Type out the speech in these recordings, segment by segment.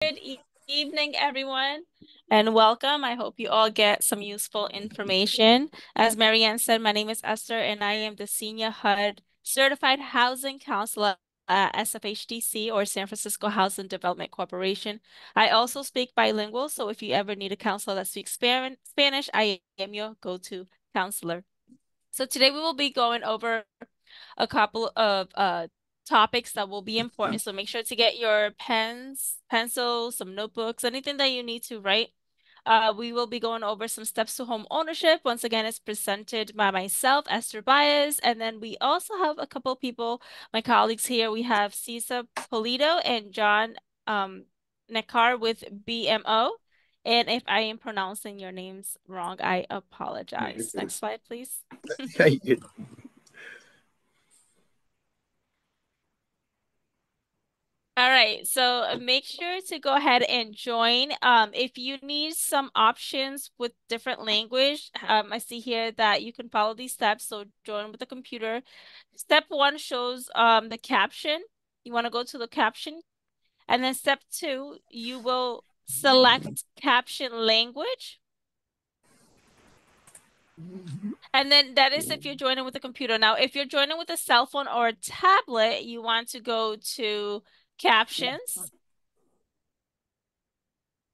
Evening, everyone, and welcome. I hope you all get some useful information. As Marianne said, my name is Esther, and I am the Senior HUD Certified Housing Counselor at SFHDC, or San Francisco Housing Development Corporation. I also speak bilingual, so if you ever need a counselor that speaks Spanish, I am your go-to counselor. So today we will be going over a couple of topics that will be important. So make sure to get your pens, pencils, some notebooks, anything that you need to write. We will be going over some steps to home ownership. Once again, it's presented by myself, Esther Baez, and then we also have a couple people, my colleagues here. We have Cesar Polito and John Nekar with BMO. And if I am pronouncing your names wrong, I apologize. Next slide, please. Thank you. All right, so make sure to go ahead and join. If you need some options with different language, I see here that you can follow these steps. So join with the computer. Step one shows the caption. You want to go to the caption. And then step two, you will select caption language. And then that is if you're joining with a computer. Now, if you're joining with a cell phone or a tablet, you want to go to captions.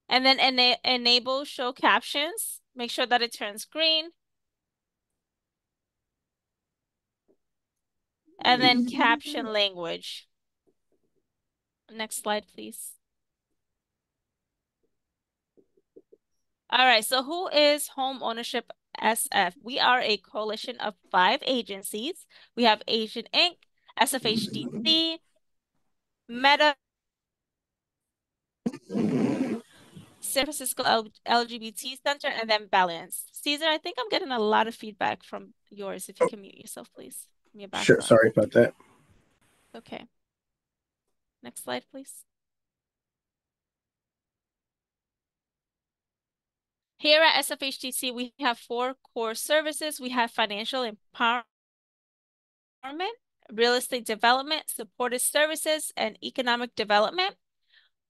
And then enable show captions. Make sure that it turns green. And then caption language. Next slide, please. All right, so who is Homeownership SF? We are a coalition of 5 agencies. We have Asian Inc., SFHDC, Meta, San Francisco LGBT Center, and then Balance. Caesar, I think I'm getting a lot of feedback from yours. If you can mute yourself, please, from your Sure. background. Sorry about that. Okay. Next slide, please. Here at SFHTC, we have 4 core services. We have financial empowerment, real estate development, supportive services, and economic development.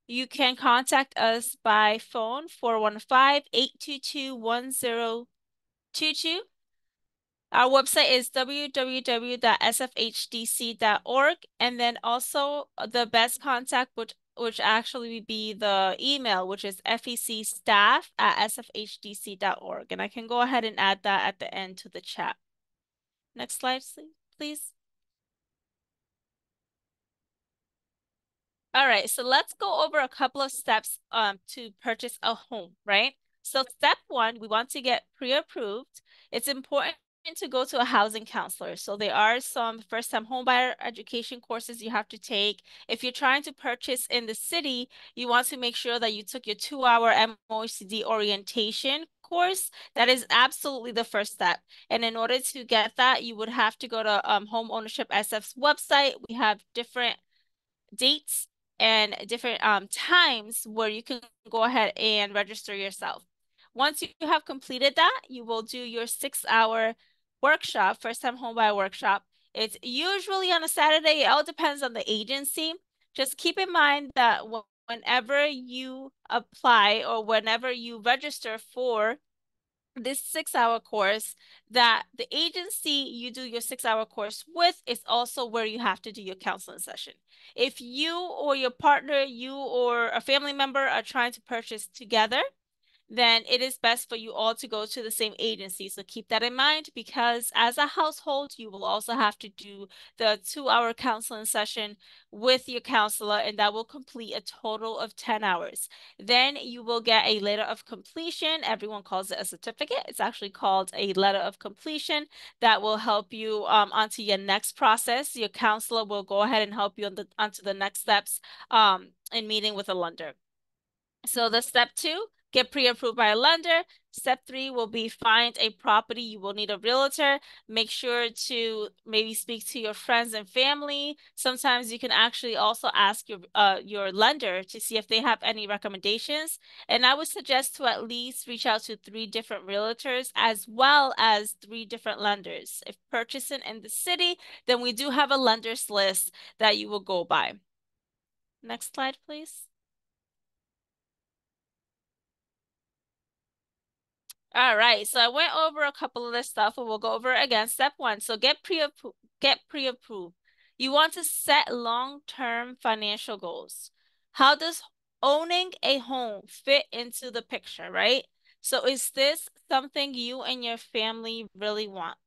You can contact us by phone 415-822-1022. Our website is www.sfhdc.org. And then also the best contact, which actually would be the email, which is fecstaff@sfhdc.org. And I can go ahead and add that at the end to the chat. Next slide, please. All right, so let's go over a couple of steps to purchase a home, right? So step one, we want to get pre-approved. It's important to go to a housing counselor. So there are some first-time homebuyer education courses you have to take. If you're trying to purchase in the city, you want to make sure that you took your 2-hour MOHCD orientation course. That is absolutely the first step. And in order to get that, you would have to go to Homeownership SF's website. We have different dates and different times where you can go ahead and register yourself. Once you have completed that, you will do your 6-hour workshop, first time homebuyer workshop. It's usually on a Saturday. It all depends on the agency. Just keep in mind that whenever you apply or whenever you register for this 6-hour course, that the agency you do your 6-hour course with is also where you have to do your counseling session. If you or your partner, you or a family member are trying to purchase together, then it is best for you all to go to the same agency. So keep that in mind, because as a household, you will also have to do the 2-hour counseling session with your counselor, and that will complete a total of 10 hours. Then you will get a letter of completion. Everyone calls it a certificate. It's actually called a letter of completion that will help you onto your next process. Your counselor will go ahead and help you onto the next steps in meeting with a lender. So the step 2, get pre-approved by a lender. Step 3 will be find a property. You will need a realtor. Make sure to maybe speak to your friends and family. Sometimes you can actually also ask your lender to see if they have any recommendations. And I would suggest to at least reach out to 3 different realtors as well as 3 different lenders. If purchasing in the city, then we do have a lenders list that you will go by. Next slide, please. All right, so I went over a couple of this stuff, and we'll go over it again. Step one, so get pre-approved. You want to set long-term financial goals. How does owning a home fit into the picture, right? So is this something you and your family really want?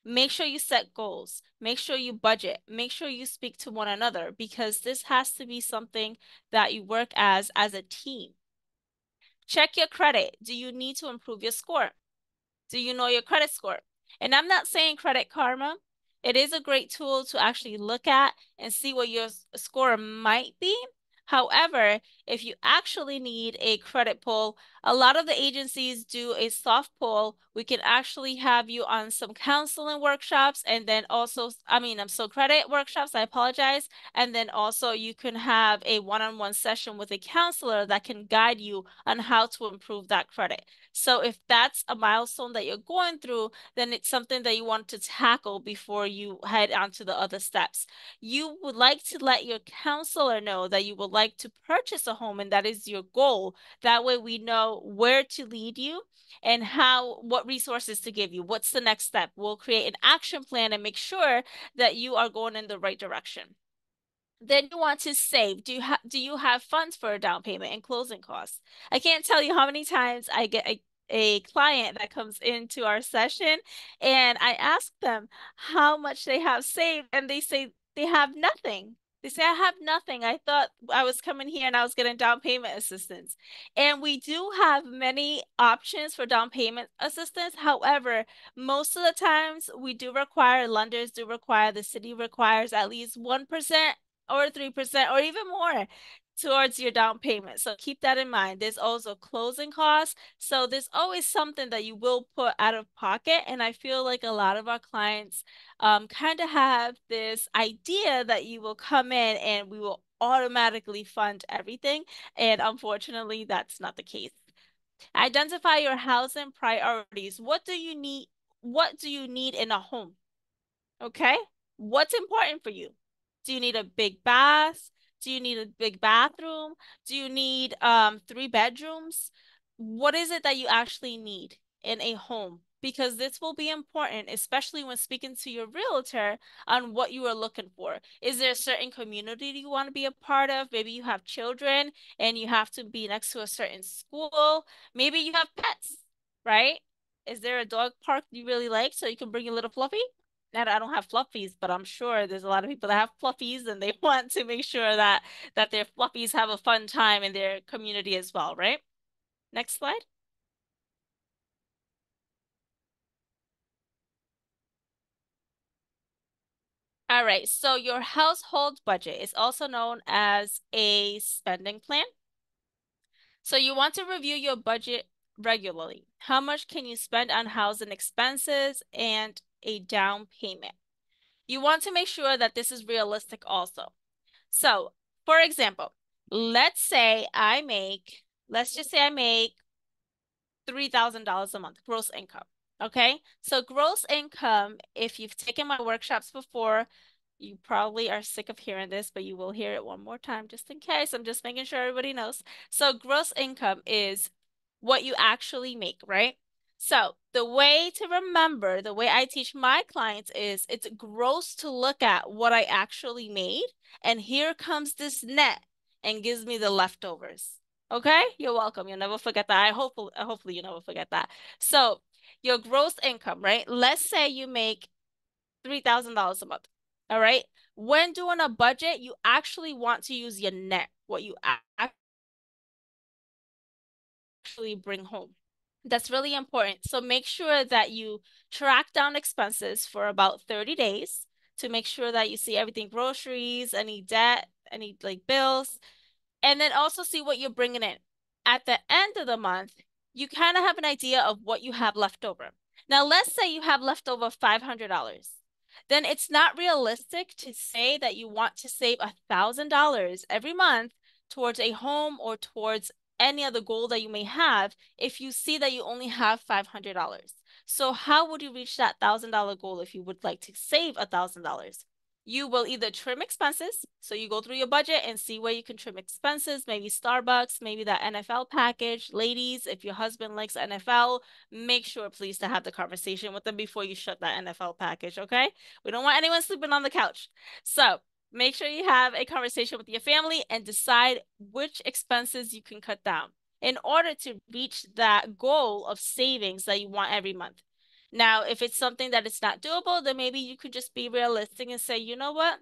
Make sure you set goals. Make sure you budget. Make sure you speak to one another because this has to be something that you work as a team. Check your credit. Do you need to improve your score? Do you know your credit score? And I'm not saying Credit Karma. It is a great tool to actually look at and see what your score might be. However, if you actually need a credit pull, a lot of the agencies do a soft pull. We can actually have you on some counseling workshops and then also, so credit workshops, I apologize. And then also you can have a one-on-one session with a counselor that can guide you on how to improve that credit. So if that's a milestone that you're going through, then it's something that you want to tackle before you head on to the other steps. You would like to let your counselor know that you would like to purchase a home and that is your goal. That way we know where to lead you and what resources to give you. What's the next step? We'll create an action plan and make sure that you are going in the right direction. Then you want to save. Do you have funds for a down payment and closing costs? I can't tell you how many times I get a client that comes into our session and I ask them how much they have saved and they say they have nothing. They say, I have nothing. I thought I was coming here and I was getting down payment assistance. And we do have many options for down payment assistance. However, most of the times we do require, lenders do require, the city requires at least 1% or 3% or even more towards your down payment. So keep that in mind. There's also closing costs. So there's always something that you will put out of pocket. And I feel like a lot of our clients kind of have this idea that you will come in and we will automatically fund everything. And unfortunately, that's not the case. Identify your housing priorities. What do you need? What do you need in a home? Okay. What's important for you? Do you need a big bath? Do you need a big bathroom? Do you need three bedrooms? What is it that you actually need in a home? Because this will be important, especially when speaking to your realtor on what you are looking for. Is there a certain community you want to be a part of? Maybe you have children and you have to be next to a certain school. Maybe you have pets, right? Is there a dog park you really like so you can bring your little fluffy? And I don't have fluffies, but I'm sure there's a lot of people that have fluffies and they want to make sure that their fluffies have a fun time in their community as well, right? Next slide. All right, so your household budget is also known as a spending plan. So you want to review your budget regularly. How much can you spend on housing expenses and a down payment? You want to make sure that this is realistic also. So, for example, let's just say I make $3,000 a month gross income. Okay. So, gross income, if you've taken my workshops before, you probably are sick of hearing this, but you will hear it one more time just in case. I'm just making sure everybody knows. So, gross income is what you actually make, right? So, the way to remember, the way I teach my clients is it's gross to look at what I actually made, and here comes this net and gives me the leftovers. Okay? You're welcome. You'll never forget that. Hopefully you never forget that. So, your gross income, right? Let's say you make $3,000 a month. All right? When doing a budget, you actually want to use your net, what you actually bring home. That's really important. So make sure that you track down expenses for about 30 days to make sure that you see everything, groceries, any debt, any like bills, and then also see what you're bringing in. At the end of the month, you kind of have an idea of what you have left over. Now, let's say you have left over $500. Then it's not realistic to say that you want to save $1,000 every month towards a home or towards any other goal that you may have if you see that you only have $500. So how would you reach that $1,000 goal if you would like to save $1,000? You will either trim expenses, so you go through your budget and see where you can trim expenses, maybe Starbucks, maybe that NFL package. Ladies, if your husband likes NFL, make sure please to have the conversation with them before you shut that NFL package, okay? We don't want anyone sleeping on the couch. So make sure you have a conversation with your family and decide which expenses you can cut down in order to reach that goal of savings that you want every month. Now, if it's something that is not doable, then maybe you could just be realistic and say, you know what?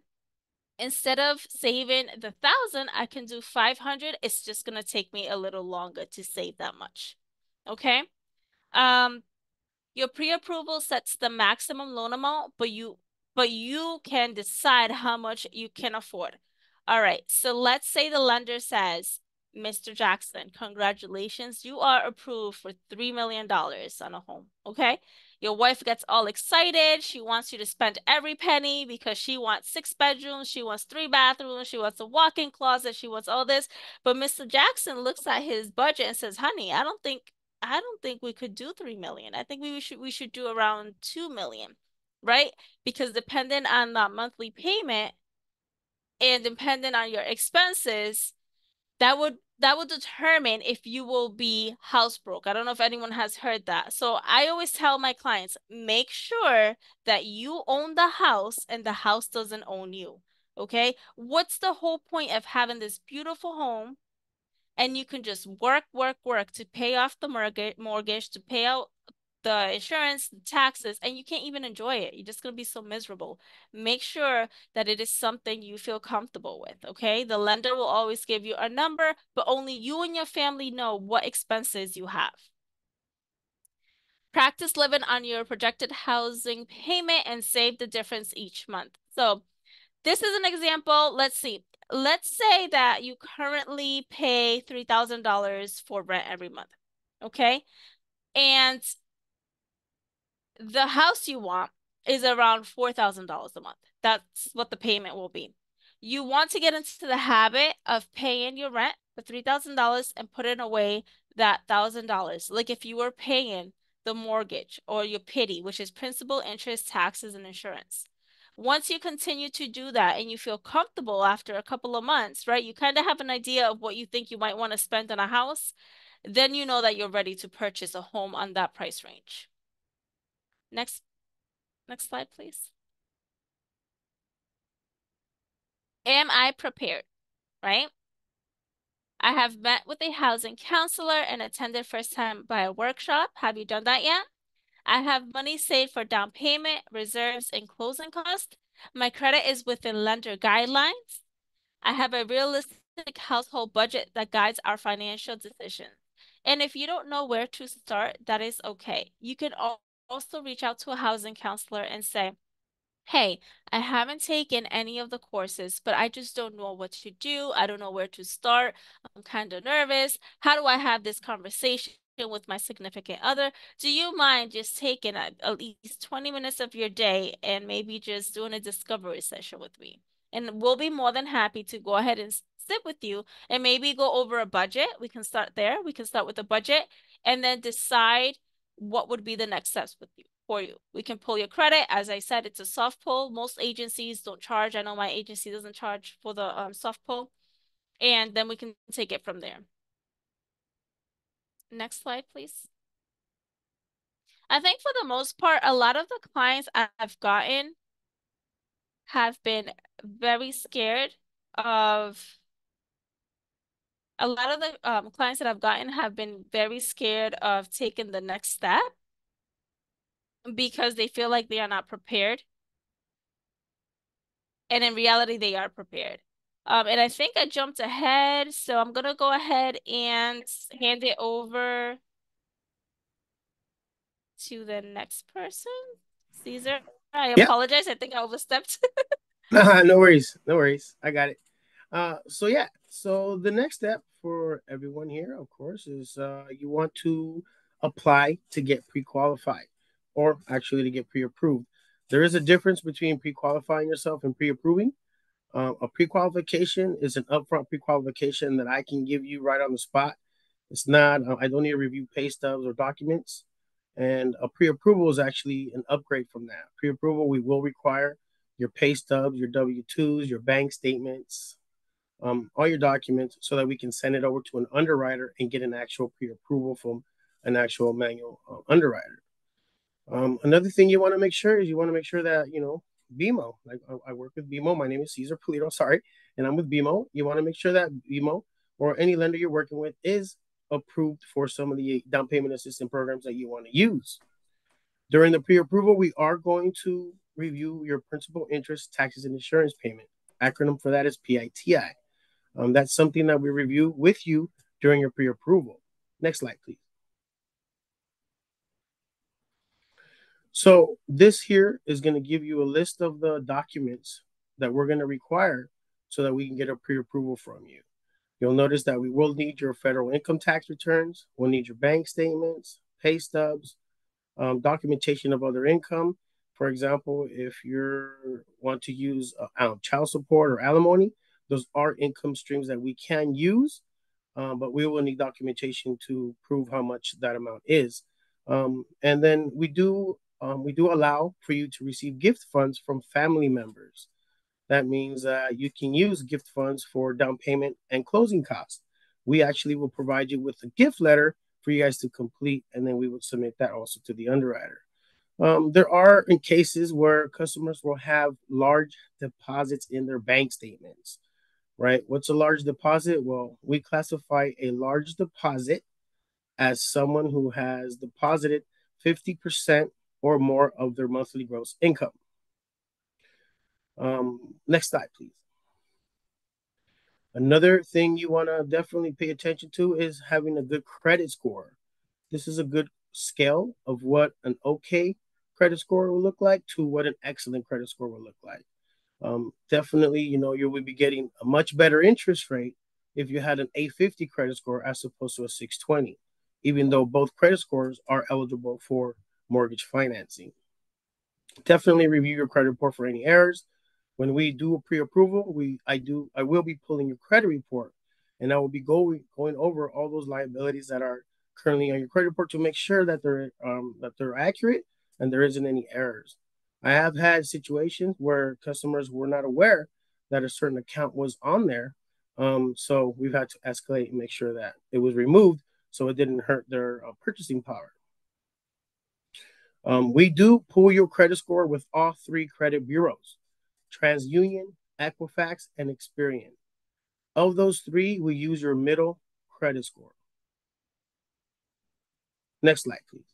Instead of saving the 1,000, I can do 500. It's just gonna take me a little longer to save that much. Okay? Um, your pre-approval sets the maximum loan amount, but you can decide how much you can afford. All right, so let's say the lender says, Mr. Jackson, congratulations, you are approved for $3 million on a home. Okay? Your wife gets all excited. She wants you to spend every penny because she wants 6 bedrooms, she wants 3 bathrooms, she wants a walk-in closet, she wants all this. But Mr. Jackson looks at his budget and says, honey, I don't think we could do 3 million. I think we should do around 2 million, right? Because depending on that monthly payment and depending on your expenses, that would determine if you will be house broke. I don't know if anyone has heard that. So I always tell my clients, make sure that you own the house and the house doesn't own you. Okay? What's the whole point of having this beautiful home and you can just work, work, work to pay off the mortgage, to pay out the insurance, the taxes, and you can't even enjoy it. You're just going to be so miserable. Make sure that it is something you feel comfortable with, okay? The lender will always give you a number, but only you and your family know what expenses you have. Practice living on your projected housing payment and save the difference each month. So this is an example. Let's see. Let's say that you currently pay $3,000 for rent every month. Okay. And the house you want is around $4,000 a month. That's what the payment will be. You want to get into the habit of paying your rent for $3,000 and putting away that $1,000. Like if you were paying the mortgage or your PITI, which is principal, interest, taxes, and insurance. Once you continue to do that and you feel comfortable after a couple of months, right? You kind of have an idea of what you think you might want to spend on a house, then you know that you're ready to purchase a home on that price range. Next Next slide, please. Am I prepared? Right? I have met with a housing counselor and attended first time buyer workshop. Have you done that yet? I have money saved for down payment, reserves, and closing costs. My credit is within lender guidelines. I have a realistic household budget that guides our financial decisions. And if you don't know where to start, that is okay. You can also reach out to a housing counselor and say, hey, I haven't taken any of the courses, but I just don't know what to do. I don't know where to start. I'm kind of nervous. How do I have this conversation with my significant other? Do you mind just taking at least 20 minutes of your day and maybe just doing a discovery session with me? And we'll be more than happy to go ahead and sit with you and maybe go over a budget. We can start there. We can start with a budget and then decide what would be the next steps with you for you. We can pull your credit. As I said, it's a soft pull. Most agencies don't charge. I know my agency doesn't charge for the soft pull. And then we can take it from there. Next slide, please. I think for the most part, a lot of the clients I've gotten have been very scared of a lot of the clients that I've gotten have been very scared of taking the next step because they feel like they are not prepared. And in reality, they are prepared. And I think I jumped ahead, so I'm gonna go ahead and hand it over to the next person. Caesar, I Yep. apologize. I think I overstepped. No worries. No worries. I got it. So yeah. So the next step for everyone here, of course, is you want to apply to get pre-qualified, or actually to get pre-approved. There is a difference between pre-qualifying yourself and pre-approving. A pre-qualification is an upfront pre-qualification that I can give you right on the spot. It's not. I don't need to review pay stubs or documents. And a pre-approval is actually an upgrade from that. Pre-approval we will require your pay stubs, your W-2s, your bank statements, all your documents so that we can send it over to an underwriter and get an actual pre-approval from an actual manual underwriter. Another thing you want to make sure is you want to make sure that, BMO, like I work with BMO. My name is Cesar Polito, sorry, and I'm with BMO. You want to make sure that BMO or any lender you're working with is approved for some of the down payment assistance programs that you want to use. During the pre-approval, we are going to review your principal, interest, taxes, and insurance payment. Acronym for that is PITI. That's something that we review with you during your pre-approval. Next slide, please. So this here is going to give you a list of the documents that we're going to require so that we can get a pre-approval from you. You'll notice that we will need your federal income tax returns. We'll need your bank statements, pay stubs, documentation of other income. For example, if you want to use child support or alimony, those are income streams that we can use, but we will need documentation to prove how much that amount is. And then we do allow for you to receive gift funds from family members. That means you can use gift funds for down payment and closing costs. We actually will provide you with a gift letter for you guys to complete, and then we would submit that also to the underwriter. There are in cases where customers will have large deposits in their bank statements, right? What's a large deposit? Well, we classify a large deposit as someone who has deposited 50% or more of their monthly gross income. Next slide, please. Another thing you want to definitely pay attention to is having a good credit score. This is a good scale of what an okay credit score will look like to what an excellent credit score will look like. Definitely, you would be getting a much better interest rate if you had an 850 credit score as opposed to a 620, even though both credit scores are eligible for mortgage financing. Definitely review your credit report for any errors. When we do a pre-approval, I will be pulling your credit report, and I will be going over all those liabilities that are currently on your credit report to make sure that they're accurate and there isn't any errors. I have had situations where customers were not aware that a certain account was on there, so we've had to escalate and make sure that it was removed so it didn't hurt their purchasing power. We do pull your credit score with all three credit bureaus: TransUnion, Equifax, and Experian. Of those three, we use your middle credit score. Next slide, please.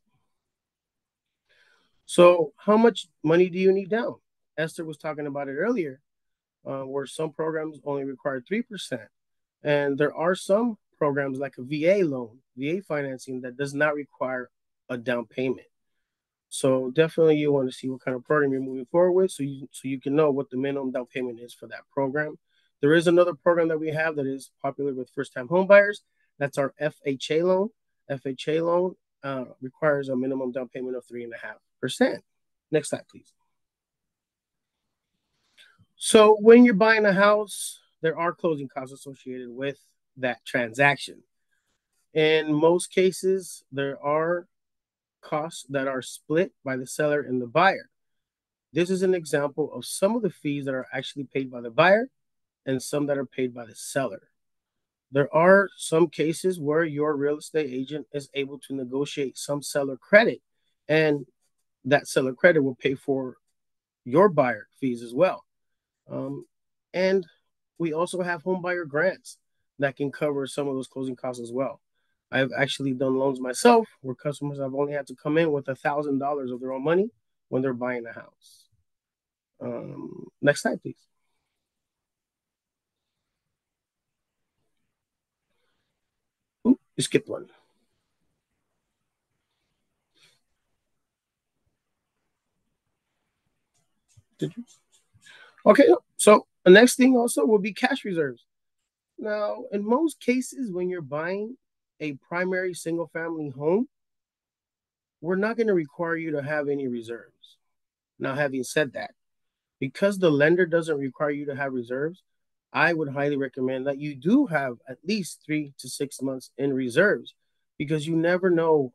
So how much money do you need down? Esther was talking about it earlier, where some programs only require 3%. And there are some programs like a VA loan, VA financing, that does not require a down payment. So definitely you want to see what kind of program you're moving forward with so you can know what the minimum down payment is for that program. There is another program that we have that is popular with first-time home buyers. That's our FHA loan. FHA loan requires a minimum down payment of 3.5%. Next slide, please. So when you're buying a house, there are closing costs associated with that transaction. In most cases, there are costs that are split by the seller and the buyer. This is an example of some of the fees that are actually paid by the buyer and some that are paid by the seller. There are some cases where your real estate agent is able to negotiate some seller credit, and that seller credit will pay for your buyer fees as well. And we also have home buyer grants that can cover some of those closing costs as well. I've actually done loans myself where customers have only had to come in with $1,000 of their own money when they're buying a house. Next slide, please. Ooh, you skipped one. Did you? Okay, so the next thing also will be cash reserves. Now, in most cases, when you're buying a primary single family home, we're not going to require you to have any reserves. Now, having said that, because the lender doesn't require you to have reserves, I would highly recommend that you do have at least 3 to 6 months in reserves, because you never know,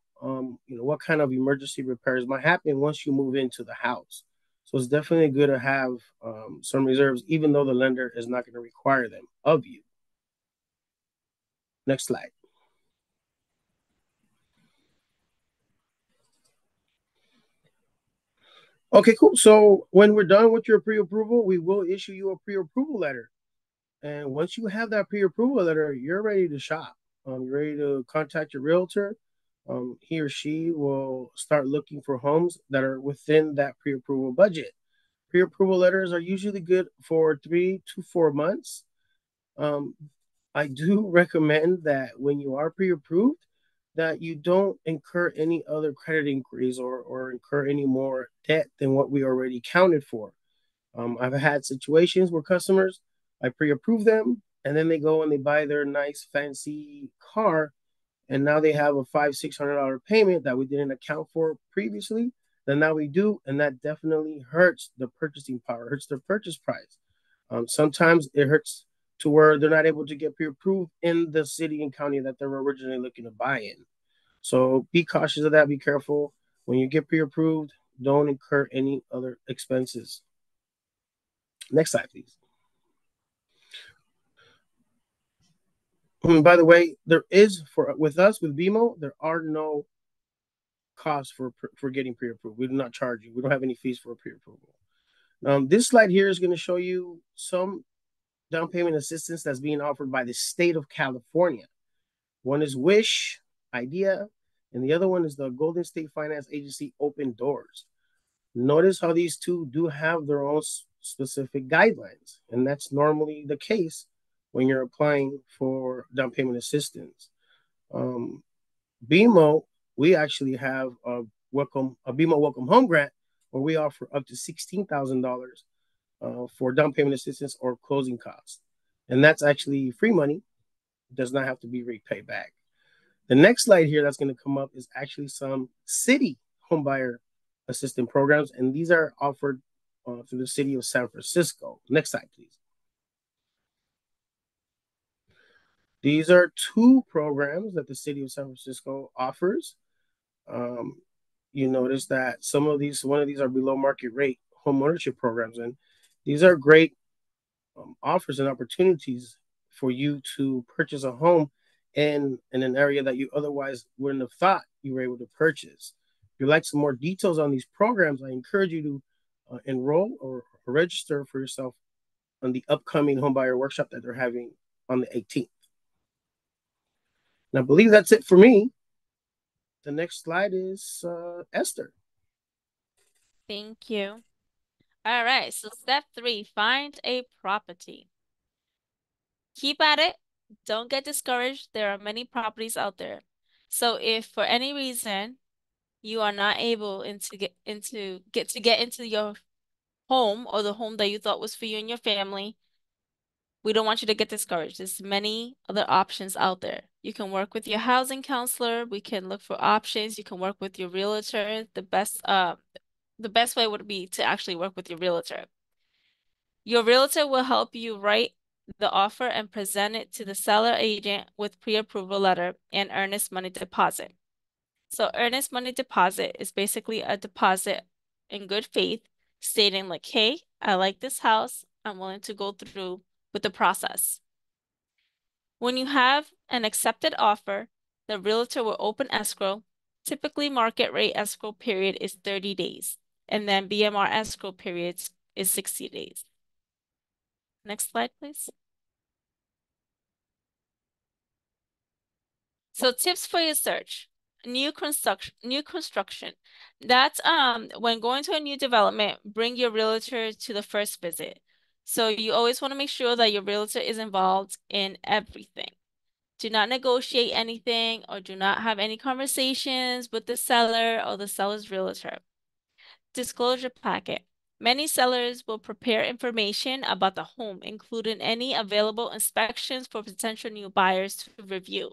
what kind of emergency repairs might happen once you move into the house. So it's definitely good to have some reserves, even though the lender is not going to require them of you. Next slide. Okay, cool. So when we're done with your pre-approval, we will issue you a pre-approval letter. And once you have that pre-approval letter, you're ready to shop. You're ready to contact your realtor. He or she will start looking for homes that are within that pre-approval budget. Pre-approval letters are usually good for 3 to 4 months. Um, I do recommend that when you are pre-approved, that you don't incur any other credit inquiries or incur any more debt than what we already counted for. I've had situations where customers, I pre-approve them, and then they go and they buy their nice fancy car, and now they have a $500-600 payment that we didn't account for previously. Then now we do, and that definitely hurts the purchasing power, hurts their purchase price. Sometimes it hurts to where they're not able to get pre-approved in the city and county that they're originally looking to buy in. So be cautious of that. Be careful when you get pre-approved. Don't incur any other expenses. Next slide, please. By the way, there is for with us with BMO, there are no costs for getting pre-approved. We do not charge you. We don't have any fees for pre-approval. This slide here is going to show you some down payment assistance that's being offered by the state of California. One is Wish, IDEA, and the other one is the Golden State Finance Agency Open Doors. Notice how these two do have their own specific guidelines, and that's normally the case when you're applying for down payment assistance. Um, BMO, we actually have a BMO Welcome Home Grant where we offer up to $16,000 for down payment assistance or closing costs, and that's actually free money. It does not have to be repaid back. The next slide here that's going to come up is actually some city homebuyer assistance programs, and these are offered through the city of San Francisco. Next slide, please. These are two programs that the city of San Francisco offers. Um, you notice that one of these are below market rate homeownership programs, and these are great offers and opportunities for you to purchase a home in an area that you otherwise wouldn't have thought you were able to purchase. If you'd like some more details on these programs, I encourage you to enroll or register for yourself on the upcoming homebuyer workshop that they're having on the 18th. And I believe that's it for me. The next slide is Esther. Thank you. All right, so step 3, find a property. Keep at it. Don't get discouraged. There are many properties out there. So if for any reason you are not able to get into your home or the home that you thought was for you and your family, we don't want you to get discouraged. There's many other options out there. You can work with your housing counselor. We can look for options. You can work with your realtor. The best way would be to actually work with your realtor. Your realtor will help you write the offer and present it to the seller agent with pre-approval letter and earnest money deposit. So earnest money deposit is basically a deposit in good faith stating like, hey, I like this house. I'm willing to go through with the process. When you have an accepted offer, the realtor will open escrow. Typically, market rate escrow period is 30 days, and then BMR escrow periods is 60 days. Next slide, please. So tips for your search. New construction. That's when going to a new development, bring your realtor to the first visit. So you always want to make sure that your realtor is involved in everything. Do not negotiate anything or do not have any conversations with the seller or the seller's realtor. Disclosure packet. Many sellers will prepare information about the home, including any available inspections for potential new buyers to review.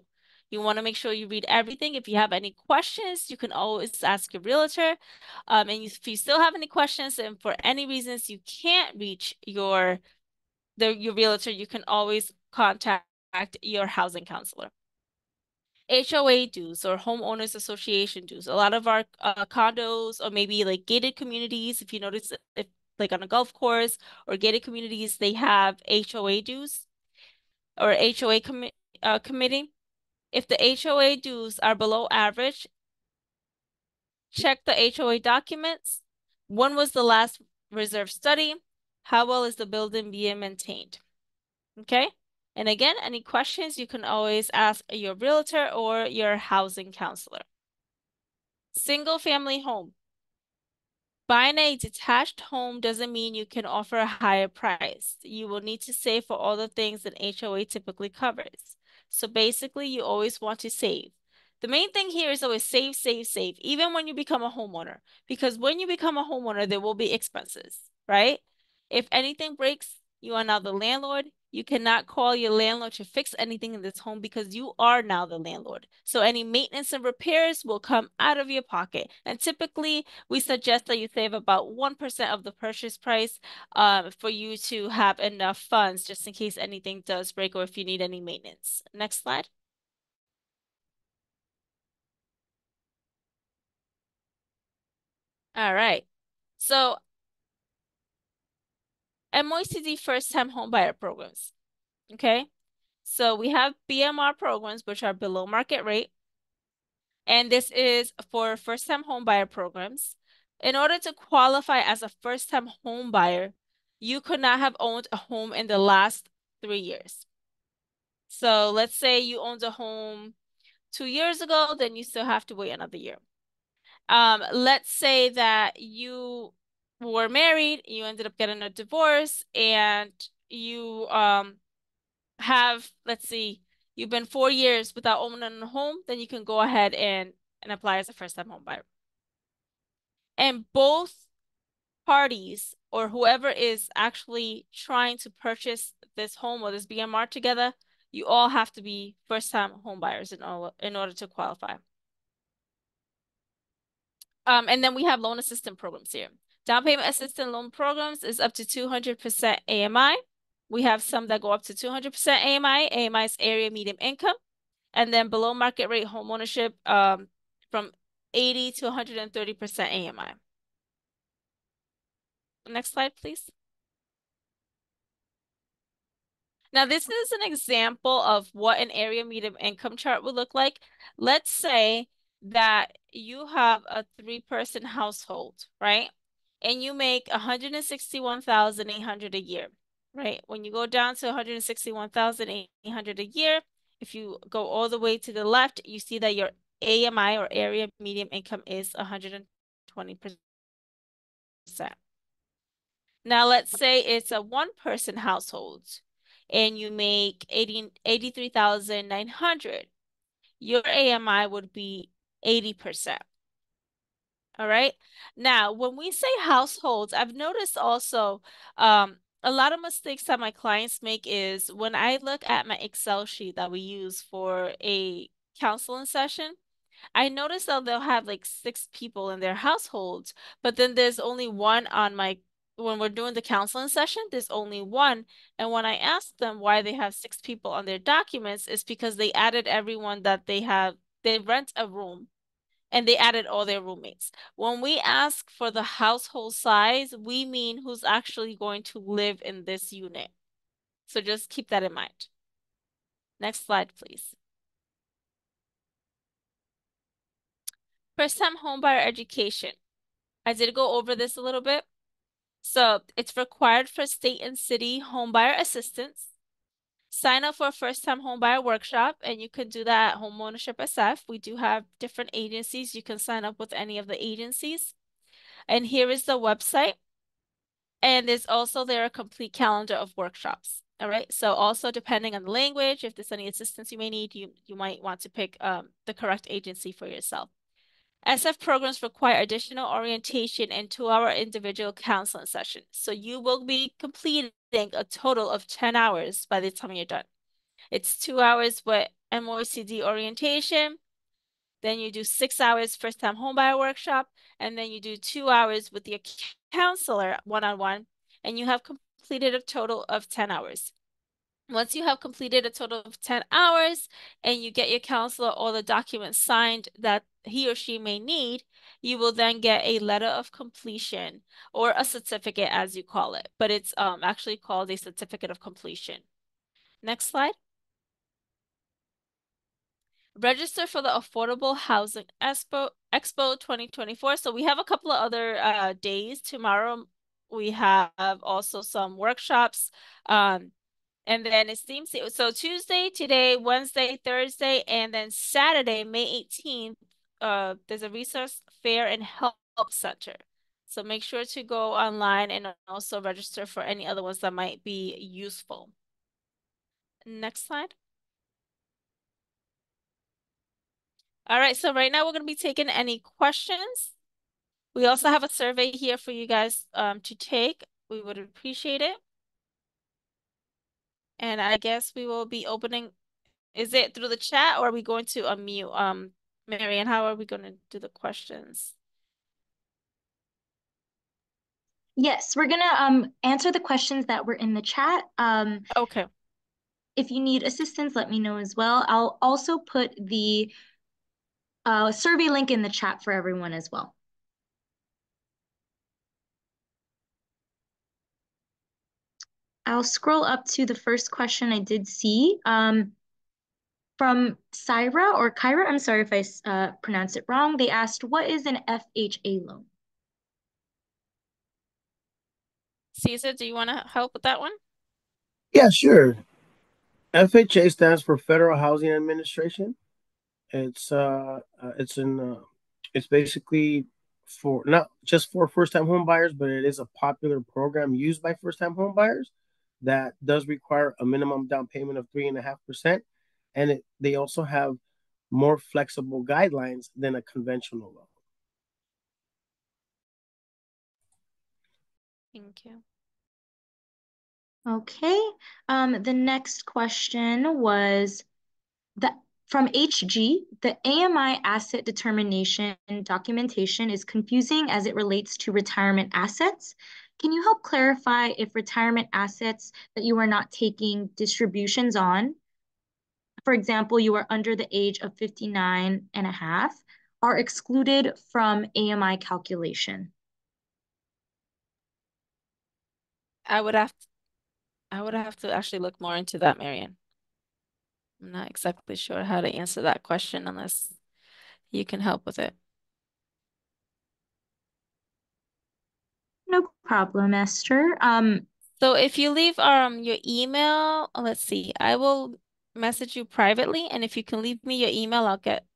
You want to make sure you read everything. If you have any questions, you can always ask your realtor. If you still have any questions and for any reasons you can't reach your realtor, you can always contact your housing counselor. HOA dues or homeowners association dues. A lot of our condos or maybe like gated communities, if you notice, if like on a golf course or gated communities, they have HOA dues or committee. If the HOA dues are below average, check the HOA documents. When was the last reserve study? How well is the building being maintained? Okay. And again, any questions you can always ask your realtor or your housing counselor. Single family home. Buying a detached home doesn't mean you can offer a higher price. You will need to save for all the things an HOA typically covers. So basically, you always want to save. The main thing here is always save, save, save, even when you become a homeowner. Because when you become a homeowner, there will be expenses, right? If anything breaks, you are now the landlord. You cannot call your landlord to fix anything in this home because you are now the landlord. So any maintenance and repairs will come out of your pocket. And typically, we suggest that you save about 1% of the purchase price for you to have enough funds just in case anything does break or if you need any maintenance. Next slide. All right. So MOCD first-time homebuyer programs. Okay. So we have BMR programs, which are below market rate. And this is for first-time homebuyer programs. In order to qualify as a first-time homebuyer, you could not have owned a home in the last 3 years. So let's say you owned a home 2 years ago, then you still have to wait another year. Let's say that you were married, you ended up getting a divorce, and you have, let's see, you've been 4 years without owning a home, then you can go ahead and apply as a first-time home buyer. And both parties or whoever is actually trying to purchase this home or this BMR together, you all have to be first-time home buyers in order to qualify. And then we have loan assistance programs here. Down payment assistance loan programs is up to 200% AMI. We have some that go up to 200% AMI. AMI is area median income. And then below market rate home ownership from 80 to 130% AMI. Next slide, please. Now, this is an example of what an area median income chart would look like. Let's say that you have a three-person household, right? And you make 161,800 a year, right? When you go down to 161,800 a year, if you go all the way to the left, you see that your AMI or area median income is 120%. Now, let's say it's a one-person household and you make 83,900. Your AMI would be 80%. All right. Now, when we say households, I've noticed also a lot of mistakes that my clients make is when I look at my Excel sheet that we use for a counseling session, I notice that they'll have like 6 people in their households, but then there's only one on my, when we're doing the counseling session, there's only one. And when I ask them why they have 6 people on their documents, it's because they added everyone that they have, they rent a room and they added all their roommates. When we ask for the household size, we mean who's actually going to live in this unit. So just keep that in mind. Next slide, please. First-time homebuyer education. I did go over this a little bit. So it's required for state and city homebuyer assistance. Sign up for a first-time homebuyer workshop, and you can do that at Homeownership SF. We do have different agencies. You can sign up with any of the agencies. And here is the website. And there's also a complete calendar of workshops. All right. So also depending on the language, if there's any assistance you may need, you might want to pick the correct agency for yourself. SF programs require additional orientation and 2-hour individual counseling sessions. So you will be completing a total of 10 hours by the time you're done. It's 2 hours with MOCD orientation. Then you do 6 hours first-time homebuyer workshop. And then you do 2 hours with your counselor one-on-one. And you have completed a total of 10 hours. Once you have completed a total of 10 hours and you get your counselor all the documents signed that he or she may need, you will then get a letter of completion or a certificate as you call it, but it's actually called a certificate of completion. Next slide. Register for the Affordable Housing Expo 2024. So we have a couple of other days. Tomorrow we have also some workshops. And then it seems so Tuesday, today, Wednesday, Thursday, and then Saturday, May 18th, there's a resource fair and help center. So make sure to go online and also register for any other ones that might be useful. Next slide. All right, so right now we're going to be taking any questions. We also have a survey here for you guys to take. We would appreciate it. And I guess we will be opening. Is it through the chat or are we going to unmute? Marianne, how are we going to do the questions? Yes, we're gonna answer the questions that were in the chat. Okay. If you need assistance, let me know as well. I'll also put the survey link in the chat for everyone as well. I'll scroll up to the first question I did see. From Syra or Kyra, I'm sorry if I pronounced it wrong. They asked, what is an FHA loan? Caesar, do you want to help with that one? Yeah, sure. FHA stands for Federal Housing Administration. It's it's basically for not just for first-time home buyers, but it is a popular program used by first-time home buyers that does require a minimum down payment of 3.5%, and they also have more flexible guidelines than a conventional loan. Thank you. Okay. The next question was from HG, the AMI asset determination documentation is confusing as it relates to retirement assets. Can you help clarify if retirement assets that you are not taking distributions on, for example, you are under the age of 59 and a half, are excluded from AMI calculation? I would have to, I would have to actually look more into that, Marianne. I'm not exactly sure how to answer that question unless you can help with it. No problem, Esther. So if you leave your email, let's see, I will message you privately, and if you can leave me your email, I'll get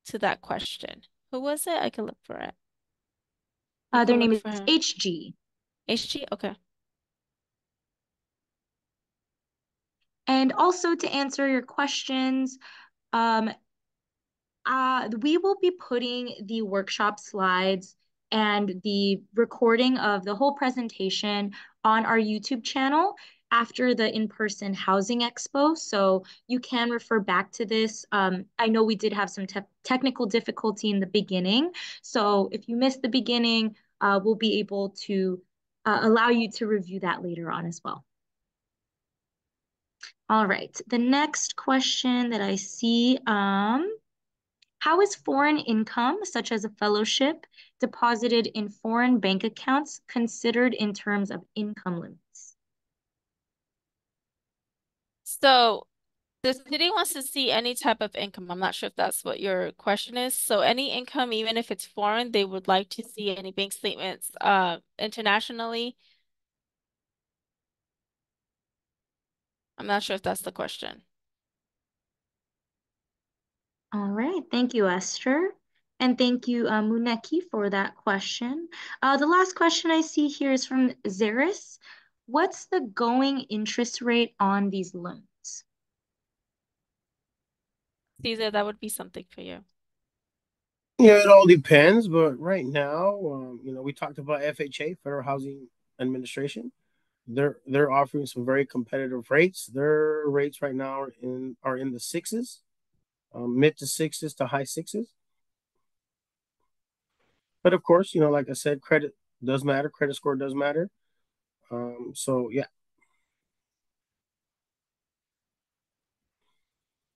to that question. Who was it? I can look for it. You their can name look is for her. HG. HG? Okay. And also to answer your questions, um, we will be putting the workshop slides and the recording of the whole presentation on our YouTube channel after the in-person housing expo. So you can refer back to this. I know we did have some technical difficulty in the beginning. So if you missed the beginning, we'll be able to allow you to review that later on as well. All right, the next question that I see, how is foreign income, such as a fellowship, deposited in foreign bank accounts considered in terms of income limits? So the city wants to see any type of income. I'm not sure if that's what your question is. So any income, even if it's foreign, they would like to see any bank statements internationally. I'm not sure if that's the question. All right, thank you, Esther. And thank you, Muneki, for that question. The last question I see here is from Zaris. What's the going interest rate on these loans? Caesar, that would be something for you. Yeah, it all depends, but right now, we talked about FHA, Federal Housing Administration. They're offering some very competitive rates. Their rates right now are in the sixes, mid to sixes to high sixes. But of course, like I said, credit does matter. Credit score does matter. So yeah.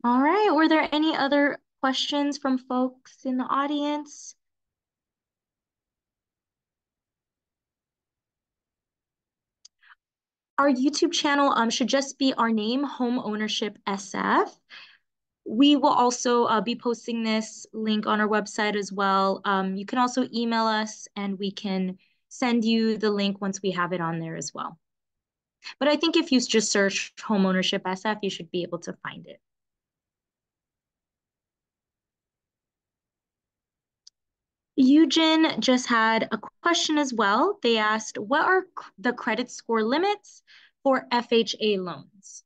All right. Were there any other questions from folks in the audience? Our YouTube channel should just be our name, Home Ownership SF. We will also be posting this link on our website as well. You can also email us and we can send you the link once we have it on there as well. But I think if you just search Homeownership SF, you should be able to find it. Eugen just had a question as well. They asked, what are the credit score limits for FHA loans?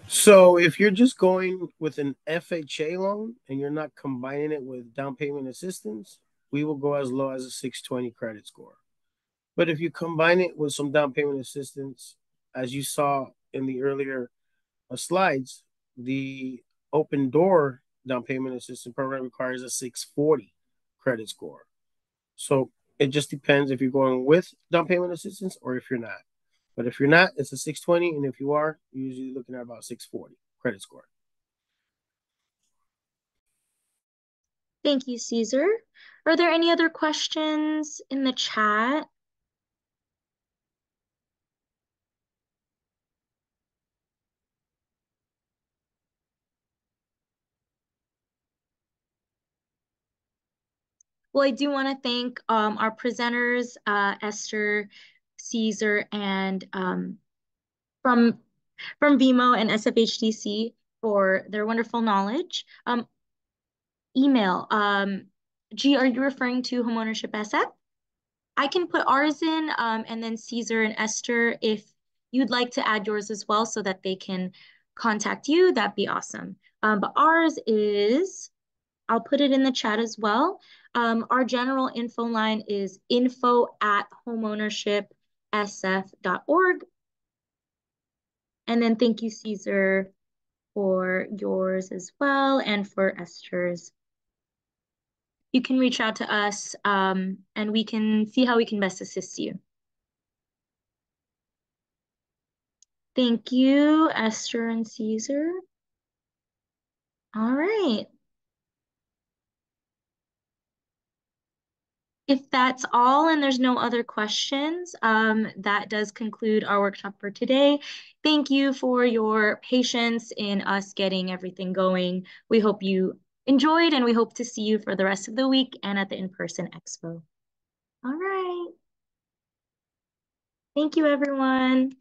So if you're just going with an FHA loan and you're not combining it with down payment assistance, we will go as low as a 620 credit score. But if you combine it with some down payment assistance, as you saw in the earlier slides, the open door down payment assistance program requires a 640 credit score. So it just depends if you're going with down payment assistance or if you're not. But if you're not, it's a 620, and if you are, you're usually looking at about 640 credit score. Thank you, Caesar. Are there any other questions in the chat? Well, I do want to thank our presenters, Esther, Caesar, and from BMO and SFHDC for their wonderful knowledge. Email. G, are you referring to Homeownership SF? I can put ours in, and then Caesar and Esther, if you'd like to add yours as well so that they can contact you, that'd be awesome. But ours is, I'll put it in the chat as well. Our general info line is info@homeownerships.org. And then thank you, Caesar, for yours as well and for Esther's. You can reach out to us and we can see how we can best assist you. Thank you, Esther and Caesar. All right. If that's all and there's no other questions, that does conclude our workshop for today. Thank you for your patience in us getting everything going. We hope you enjoyed and we hope to see you for the rest of the week and at the in-person expo. All right. Thank you, everyone.